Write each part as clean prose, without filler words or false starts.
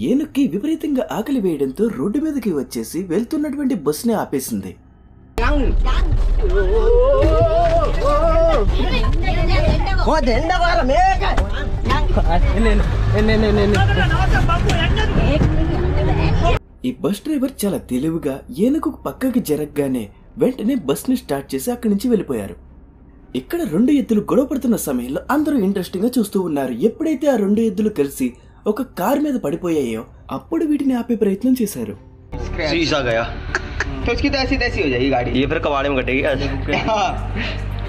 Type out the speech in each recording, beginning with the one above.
ఏనుక్కి విపరీతంగా ఆకలి వేయడంతో రోడ్డు మీదకి వచ్చేసి వెళ్తున్నటువంటి బస్సుని ఆపేసింది. ఈ బస్ డ్రైవర్ చాలా తెలివిగా ఏనుగు పక్కకి జరగగానే వెంటనే బస్ ని స్టార్ట్ చేసి అక్కడి నుంచి వెళ్ళిపోయారు. ఇక్కడ రెండు ఎద్దులు గొడవ పడుతున్న సమయంలో అందరూ ఇంట్రెస్టింగ్ గా చూస్తూ ఉన్నారు. ఎప్పుడైతే ఆ రెండు ఎద్దులు కలిసి ఒక కార్ మీద పడిపోయాయో అప్పుడు వీటిని ఆపే ప్రయత్నం చేశారు.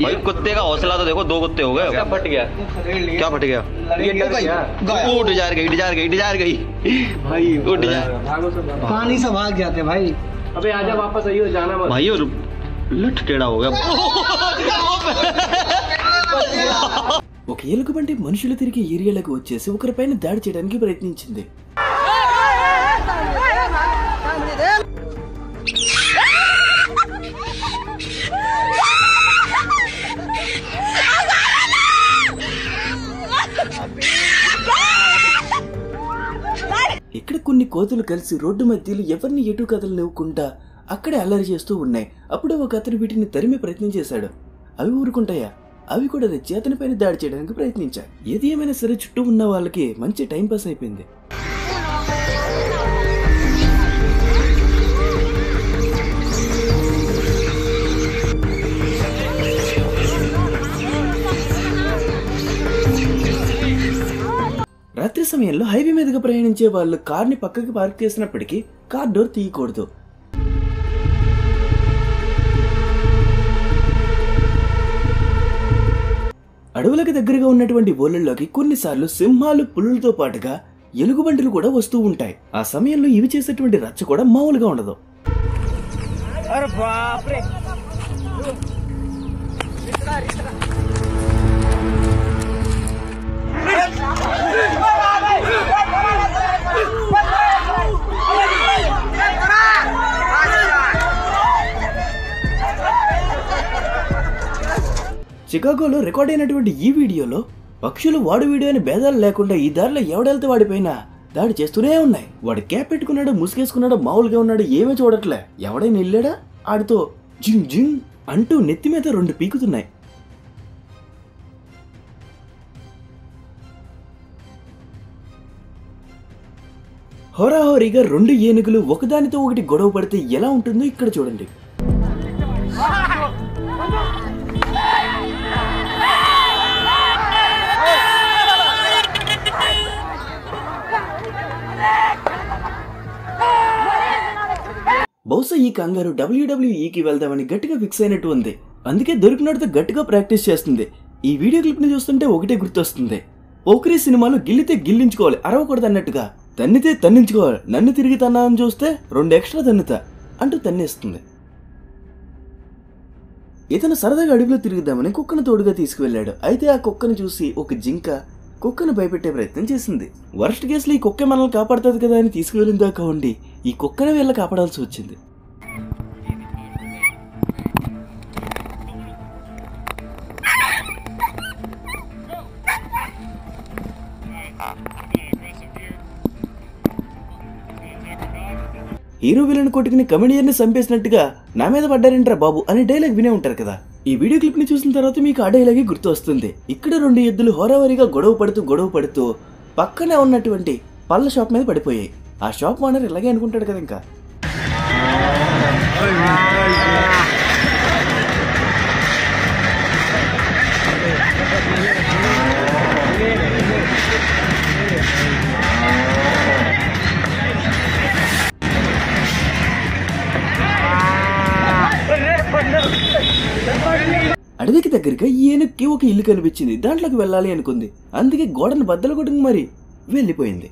भाई कुत्ते का हौसला तो देखो, 2 कुत्ते हो गए। क्या फट गया? क्या फट गया? उठ जा गई भाई, उठ जा। पानी से भाग जाते भाई। अबे आजा वापस आइयो, जाना मत भाई। और लठ टेढ़ा हो गया। ఒక ఎలుగుబంటి మనుషులు తిరిగే ఏరియాలకు వచ్చేసి ఒకరిపైన దాడి చేయడానికి ప్రయత్నించింది. ఇక్కడ కొన్ని కోతులు కలిసి రోడ్డు మధ్యలో ఎవరిని ఎటు కదలనివ్వకుండా అక్కడే అల్లరి చేస్తూ ఉన్నాయి. అప్పుడు ఒక అతను వీటిని తరిమే ప్రయత్నం చేశాడు. అవి ఊరుకుంటాయా? అవి కూడా తెచ్చి అతనిపైన దాడి చేయడానికి ప్రయత్నించాయి. ఏది ఏమైనా సరే చుట్టూ ఉన్న వాళ్ళకి మంచి టైం పాస్ అయిపోయింది. రాత్రి సమయంలో హైవే మీదుగా ప్రయాణించే వాళ్ళు కార్ని పక్కకి పార్క్ చేసినప్పటికీ కార్ డోర్ తీయకూడదు. అడవులకు దగ్గరగా ఉన్నటువంటి ఊళ్ళలోకి కొన్నిసార్లు సింహాలు, పులులతో పాటుగా ఎలుగుబంటులు కూడా వస్తూ ఉంటాయి. ఆ సమయంలో ఇవి చేసేటువంటి రచ్చ కూడా మామూలుగా ఉండదు. చికాగోలో రికార్డ్ అయినటువంటి ఈ వీడియోలో పక్షులు వాడు వీడియో అని భేదాలు లేకుండా ఈ దారిలో ఎవడెళ్తే వాడిపైన దాడి చేస్తూనే ఉన్నాయి. వాడు క్యాప్ పెట్టుకున్నాడు, ముసుగేసుకున్నాడు, మామూలుగా ఉన్నాడు, ఏమీ చూడట్లే. ఎవడైనా వెళ్ళాడా ఆడితో జింగ్ జింగ్ అంటూ నెత్తి మీద 2 పీకుతున్నాయి. హోరాహోరీగా 2 ఏనుగులు ఒకదానితో ఒకటి గొడవ పడితే ఎలా ఉంటుందో ఇక్కడ చూడండి. బహుశా ఈ కంగారు WWEకి వెళ్దామని గట్టిగా ఫిక్స్ అయినట్టు ఉంది. అందుకే దొరికినట్టు గట్టిగా ప్రాక్టీస్ చేస్తుంది. ఈ వీడియో క్లిప్ ని చూస్తుంటే ఒకటే గుర్తొస్తుంది. పోకిరి సినిమాలో గిల్లితే గిల్లించుకోవాలి, అరవకూడదు అన్నట్టుగా. తన్నితే తన్నించుకోవాలి, నన్ను తిరిగి తన్నానని చూస్తే 2 ఎక్స్ట్రా తన్నుతా అంటూ తన్నేస్తుంది. ఇతను సరదాగా అడవిలో తిరుగుదామని కుక్కను తోడుగా తీసుకువెళ్లాడు. అయితే ఆ కుక్కను చూసి ఒక జింక కుక్కను భయపెట్టే ప్రయత్నం చేసింది. వర్స్ట్ కేసులో ఈ కుక్క మనల్ని కాపాడుతుంది కదా అని తీసుకువెళ్ళిన దాకా ఉండి ఈ కుక్కను వీళ్ళ కాపాడాల్సి వచ్చింది. హీరో విలన్ కొట్టుకుని కమెడియన్ ని చంపేసినట్టుగా నా మీద పడ్డారేంట్రా బాబు అని డైలాగ్ వినే ఉంటారు కదా. ఈ వీడియో క్లిప్ ని చూసిన తర్వాత మీకు ఆ డైలాగే గుర్తు వస్తుంది. ఇక్కడ 2 ఎద్దులు హోరావరిగా గొడవ పడుతూ పక్కనే ఉన్నటువంటి పళ్ళ షాప్ మీద పడిపోయాయి. ఆ షాప్ ఓనర్ ఇలాగే అనుకుంటాడు కదా. ఇంకా అడవికి దగ్గరగా ఏనుగుకి ఒక ఇల్లు కనిపించింది. దాంట్లోకి వెళ్ళాలి అనుకుంది. అందుకే గోడను బద్దలు కొట్టుకు మరి వెళ్ళిపోయింది.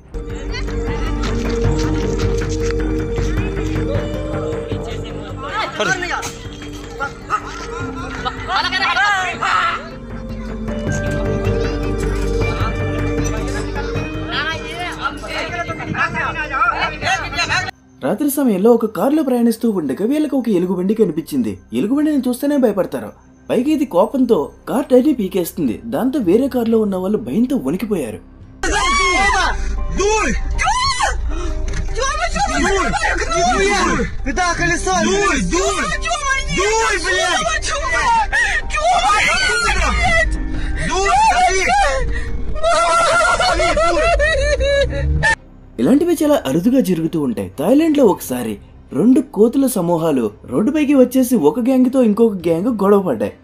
రాత్రి సమయంలో ఒక కారులో ప్రయాణిస్తూ ఉండగా వీళ్ళకి ఒక ఎలుగుబండి కనిపించింది. ఎలుగుబండిని చూస్తేనే భయపడతారు. పైకి ఇది కోపంతో కార్ టైర్ని పీకేస్తుంది. దాంతో వేరే కారులో ఉన్న వాళ్ళు భయంతో వణికిపోయారు. ఇలాంటివి చాలా అరుదుగా జరుగుతూ ఉంటాయి. థాయిలాండ్ లో ఒకసారి 2 కోతుల సమూహాలు రోడ్డుపైకి వచ్చేసి ఒక గ్యాంగ్ తో ఇంకొక గ్యాంగ్ గొడవ పడ్డాయి.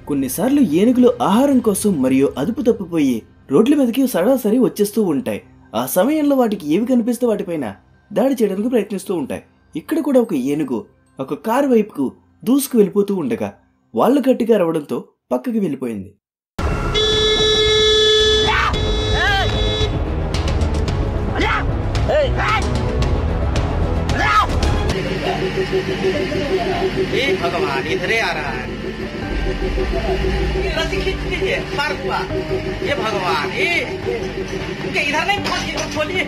కొన్నిసార్లు ఏనుగులు ఆహారం కోసం మరియు అదుపు తప్పిపోయి రోడ్ల మీదకి సరాసరి వచ్చేస్తూ ఉంటాయి. ఆ సమయంలో వాటికి ఏవి కనిపిస్తే వాటిపైన దాడి చేయడానికి ప్రయత్నిస్తూ ఉంటాయి. ఇక్కడ కూడా ఒక ఏనుగు ఒక కారు వైపుకు దూసుకు వెళ్ళిపోతూ ఉండగా వాళ్ళు గట్టిగా రవడంతో పక్కకి వెళ్ళిపోయింది. भगवान इधरे आ रहा है ये भगवान इधर नहीं खोलिए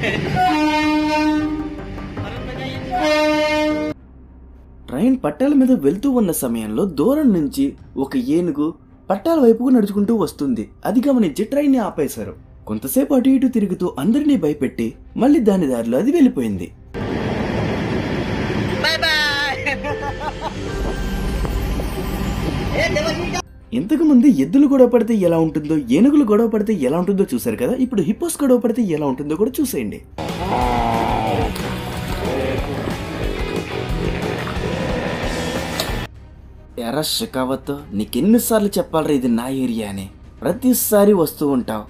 ట్రైన్ పట్టాల మీద వెళ్తూ ఉన్న సమయంలో దూరం నుంచి ఒక ఏనుగు పట్టాల వైపుకు నడుచుకుంటూ వస్తుంది. అది గమనించి ట్రైన్ ని ఆపేశారు. కొంతసేపు అటు ఇటు తిరుగుతూ అందరినీ భయపెట్టి మళ్ళీ దాని దారిలో అది వెళ్ళిపోయింది. ఇంతకు ముందు ఎద్దులు గొడవ పడితే ఎలా ఉంటుందో, ఏనుగులు గొడవ పడితే ఎలా ఉంటుందో చూసారు కదా. ఇప్పుడు హిప్పోస్ గొడవ పడితే ఎలా ఉంటుందో కూడా చూసేయండి. ఎరా షికావత్, నీకెన్నిసార్లు చెప్పాలరా ఇది నా ఏరియా అని? ప్రతిసారి వస్తూ ఉంటావు.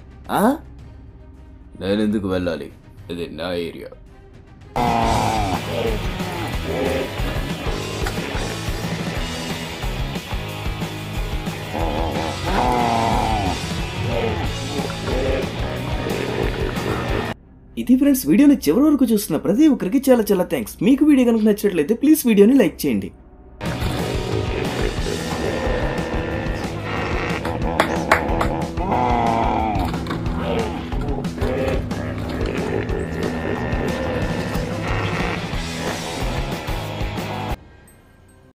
నేనెందుకు వెళ్ళాలి? ఇది నా ఏరియా. ఇది ఫ్రెండ్స్, వీడియోని చివరి వరకు చూస్తున్న ప్రతి ఒక్కరికి చాలా చాలా థ్యాంక్స్. మీకు వీడియో కనుక నచ్చినట్లయితే ప్లీజ్ వీడియోని లైక్ చేయండి.